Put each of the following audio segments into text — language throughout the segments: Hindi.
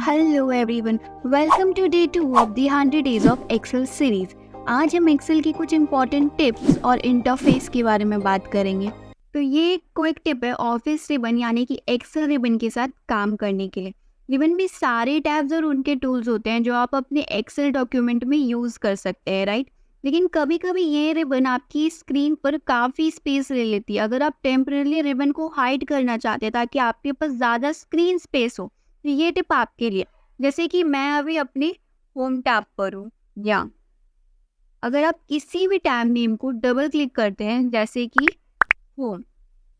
Hello everyone, welcome to day 2 of the 100 days of Excel series. आज हम एक्सेल की कुछ इंपॉर्टेंट टिप्स और इंटरफेस के बारे में बात करेंगे। तो ये क्विक टिप है ऑफिस रिबन यानी कि एक्सेल रिबन के साथ काम करने के लिए। रिबन में सारे टैब्स और उनके टूल्स होते हैं जो आप अपने एक्सेल डॉक्यूमेंट में यूज़ कर सकते हैं, राइट। लेकिन कभी कभी ये रिबन आपकी स्क्रीन पर काफ़ी स्पेस ले लेती है। अगर आप टेम्परेरी रिबन को हाइड करना चाहते हैं ताकि आपके पास ज़्यादा स्क्रीन स्पेस हो, तो ये टिप आपके लिए। जैसे कि मैं अभी अपने होम टैब पर हूँ, या अगर आप किसी भी टैब नेम को डबल क्लिक करते हैं जैसे कि होम,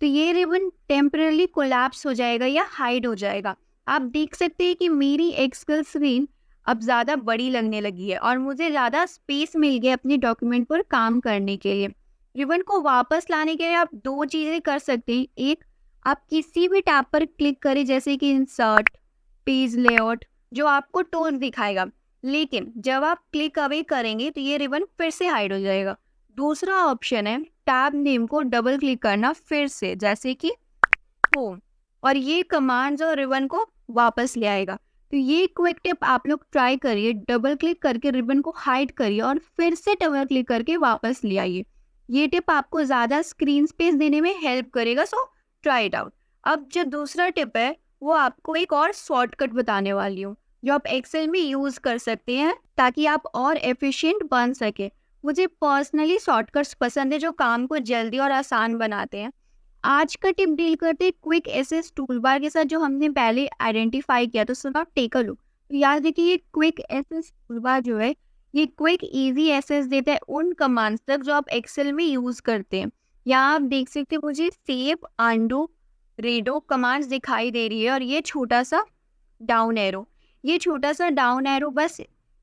तो ये रिबन टेम्परली कोलैप्स हो जाएगा या हाइड हो जाएगा। आप देख सकते हैं कि मेरी एक्सेल स्क्रीन अब ज़्यादा बड़ी लगने लगी है और मुझे ज़्यादा स्पेस मिल गया अपने डॉक्यूमेंट पर काम करने के लिए। रिबन को वापस लाने के लिए आप दो चीज़ें कर सकते हैं। एक, आप किसी भी टैब पर क्लिक करें जैसे कि इंसर्ट, पेज लेआउट, जो आपको टूल दिखाएगा। लेकिन जब आप क्लिक अवे करेंगे तो ये रिबन फिर से हाइड हो जाएगा। दूसरा ऑप्शन है टैब नेम को डबल क्लिक करना फिर से जैसे कि होम, और ये कमांड्स और रिबन को वापस ले आएगा। तो ये क्विक टिप आप लोग ट्राई करिए। डबल क्लिक करके रिबन को हाइड करिए और फिर से डबल क्लिक करके वापस ले आइए। ये टिप आपको ज़्यादा स्क्रीन स्पेस देने में हेल्प करेगा, सो ट्राई इट आउट। अब जो दूसरा टिप है वो आपको एक और शॉर्टकट बताने वाली हूँ जो आप एक्सेल में यूज़ कर सकते हैं ताकि आप और एफिशिएंट बन सके। मुझे पर्सनली शॉर्टकट्स पसंद है जो काम को जल्दी और आसान बनाते हैं। आज का टिप डील करते हैं क्विक एसेस टूलबार के साथ जो हमने पहले आइडेंटिफाई किया। तो सुनो, टेक अ लुक। तो याद रखिए, ये क्विक एसेस टूलबार जो है ये क्विक इजी एसेस देता है उन कमांड्स तक जो आप एक्सेल में यूज़ करते हैं। यहाँ आप देख सकते हैं मुझे सेव, अंडू, रेडो कमांड्स दिखाई दे रही है और ये छोटा सा डाउन एरो बस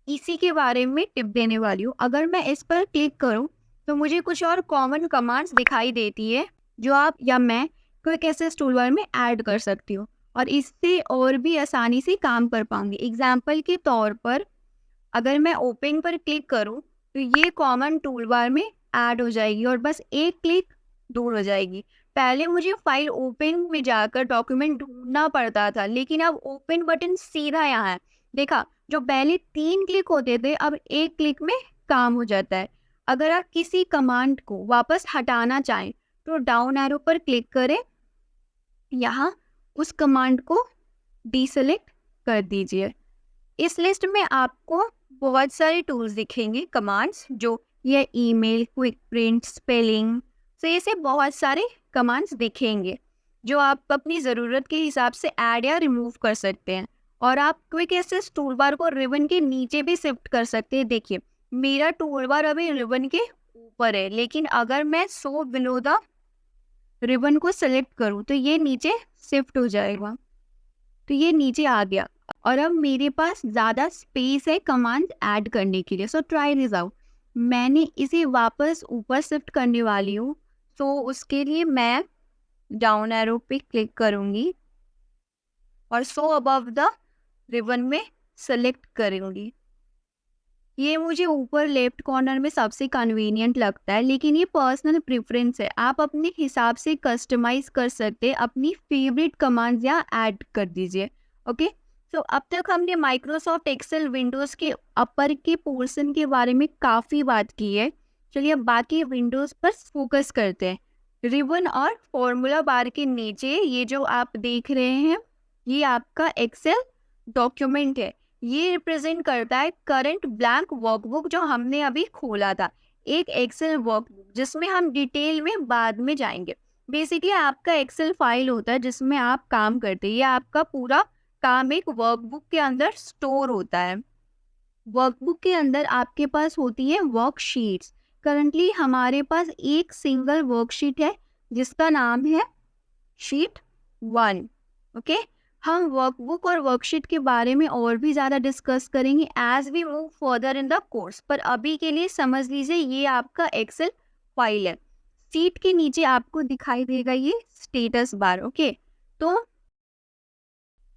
इसी के बारे में टिप देने वाली हूँ। अगर मैं इस पर क्लिक करूँ तो मुझे कुछ और कॉमन कमांड्स दिखाई देती है जो आप या मैं क्विक एसेस टूलबार में ऐड कर सकती हूँ और इससे और भी आसानी से काम कर पाऊंगी। एग्जाम्पल के तौर पर अगर मैं ओपन पर क्लिक करूँ तो ये कॉमन टूलबार में ऐड हो जाएगी और बस एक क्लिक दूर हो जाएगी। पहले मुझे फाइल ओपन में जाकर डॉक्यूमेंट ढूंढना पड़ता था, लेकिन अब ओपन बटन सीधा यहाँ है। देखा, जो पहले 3 क्लिक होते थे अब एक क्लिक में काम हो जाता है। अगर आप किसी कमांड को वापस हटाना चाहें तो डाउन एरो पर क्लिक करें, यहाँ उस कमांड को डीसेलेक्ट कर दीजिए। इस लिस्ट में आपको बहुत सारे टूल्स दिखेंगे, कमांड्स, जो ये ईमेल, क्विक प्रिंट, स्पेलिंग, तो ऐसे बहुत सारे कमांड्स दिखेंगे जो आप अपनी ज़रूरत के हिसाब से ऐड या रिमूव कर सकते हैं। और आप क्विक एसेस टूलबार को रिबन के नीचे भी शिफ्ट कर सकते हैं। देखिए, मेरा टूलबार अभी रिबन के ऊपर है, लेकिन अगर मैं सो बिलो द रिबन को सेलेक्ट करूँ तो ये नीचे शिफ्ट हो जाएगा। तो ये नीचे आ गया और अब मेरे पास ज़्यादा स्पेस है कमांड ऐड करने के लिए। So try this out. मैंने इसे वापस ऊपर शिफ्ट करने वाली हूँ, तो उसके लिए मैं डाउन एरो पे क्लिक करूँगी और सो अबव द रिबन में सेलेक्ट करूँगी। ये मुझे ऊपर लेफ्ट कॉर्नर में सबसे कन्वीनियंट लगता है, लेकिन ये पर्सनल प्रेफरेंस है। आप अपने हिसाब से कस्टमाइज कर सकते हैं, अपनी फेवरेट कमांड्स यहाँ ऐड कर दीजिए। ओके, तो अब तक हमने माइक्रोसॉफ्ट एक्सेल विंडोज़ के अपर के पोर्शन के बारे में काफ़ी बात की है। चलिए अब बाकी विंडोज़ पर फोकस करते हैं। रिबन और फॉर्मूला बार के नीचे ये जो आप देख रहे हैं ये आपका एक्सेल डॉक्यूमेंट है। ये रिप्रेजेंट करता है करंट ब्लैंक वर्कबुक जो हमने अभी खोला था, एक एक्सेल वर्कबुक जिसमें हम डिटेल में बाद में जाएंगे। बेसिकली आपका एक्सेल फाइल होता है जिसमें आप काम करते हैं। ये आपका पूरा काम एक वर्कबुक के अंदर स्टोर होता है। वर्कबुक के अंदर आपके पास होती है वर्कशीट्स। करंटली हमारे पास एक सिंगल वर्कशीट है जिसका नाम है शीट 1। ओके, हम वर्कबुक और वर्कशीट के बारे में और भी ज़्यादा डिस्कस करेंगे as we move further in the course, पर अभी के लिए समझ लीजिए ये आपका एक्सेल फाइल है। शीट के नीचे आपको दिखाई देगा ये स्टेटस बार। ओके, तो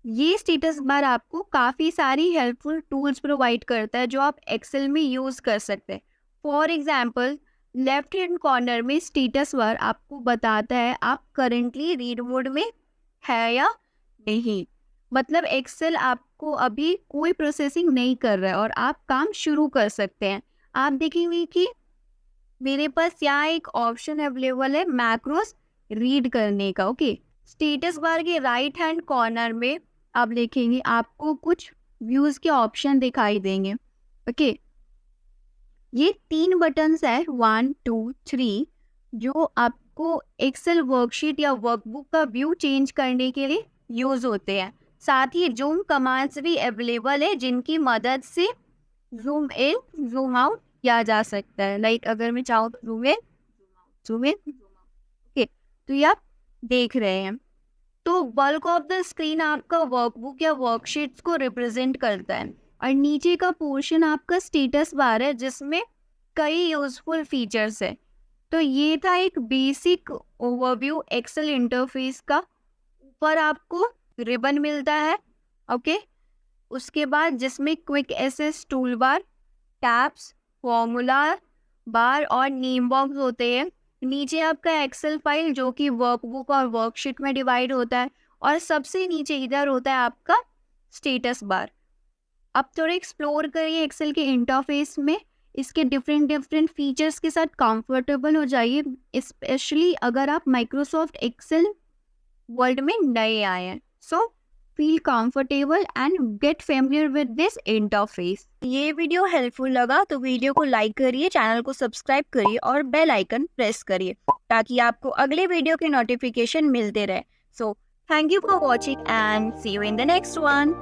ये स्टेटस बार आपको काफ़ी सारी हेल्पफुल टूल्स प्रोवाइड करता है जो आप एक्सेल में यूज़ कर सकते हैं। For example, left hand corner में स्टेटस बार आपको बताता है आप करेंटली रीड मोड में है या नहीं। मतलब एक्सेल आप आपको अभी कोई प्रोसेसिंग नहीं कर रहा है और आप काम शुरू कर सकते हैं। आप देखेंगे कि मेरे पास यहाँ एक ऑप्शन अवेलेबल है मैक्रोस रीड करने का। ओके, स्टेटस बार के राइट हैंड कॉर्नर में आप देखेंगे आपको कुछ व्यूज के ऑप्शन दिखाई देंगे। ओके, ये 3 बटन्स है 1 2 3 जो आपको एक्सेल वर्कशीट या वर्कबुक का व्यू चेंज करने के लिए यूज होते हैं। साथ ही जूम कमांड्स भी अवेलेबल है जिनकी मदद से जूम इन जूम आउट किया जा सकता है। लाइक अगर मैं चाहूँ तो zoom in zoom out. Okay, तो ये आप देख रहे हैं। तो बल्क ऑफ द स्क्रीन आपका वर्कबुक या वर्कशीट्स को रिप्रेजेंट करता है और नीचे का पोर्शन आपका स्टेटस बार है जिसमें कई यूजफुल फीचर्स है। तो ये था एक बेसिक ओवरव्यू एक्सेल इंटरफेस का। ऊपर आपको रिबन मिलता है। ओके, उसके बाद जिसमें quick access tool bar, tabs, formula bar और नेम बॉक्स होते हैं। नीचे आपका एक्सेल फाइल जो कि वर्कबुक और वर्कशीट में डिवाइड होता है और सबसे नीचे इधर होता है आपका स्टेटस बार। अब थोड़ा एक्सप्लोर करिए एक्सेल के इंटरफेस में, इसके डिफरेंट फीचर्स के साथ कंफर्टेबल हो जाइए, स्पेशली अगर आप माइक्रोसॉफ्ट एक्सेल वर्ल्ड में नए आए हैं। So feel comfortable and get familiar with this interface. ये वीडियो हेल्पफुल लगा तो वीडियो को लाइक करिए, चैनल को सब्सक्राइब करिए और बेल आइकन प्रेस करिए ताकि आपको अगले वीडियो के नोटिफिकेशन मिलते रहे। So thank you for watching and see you in the next one.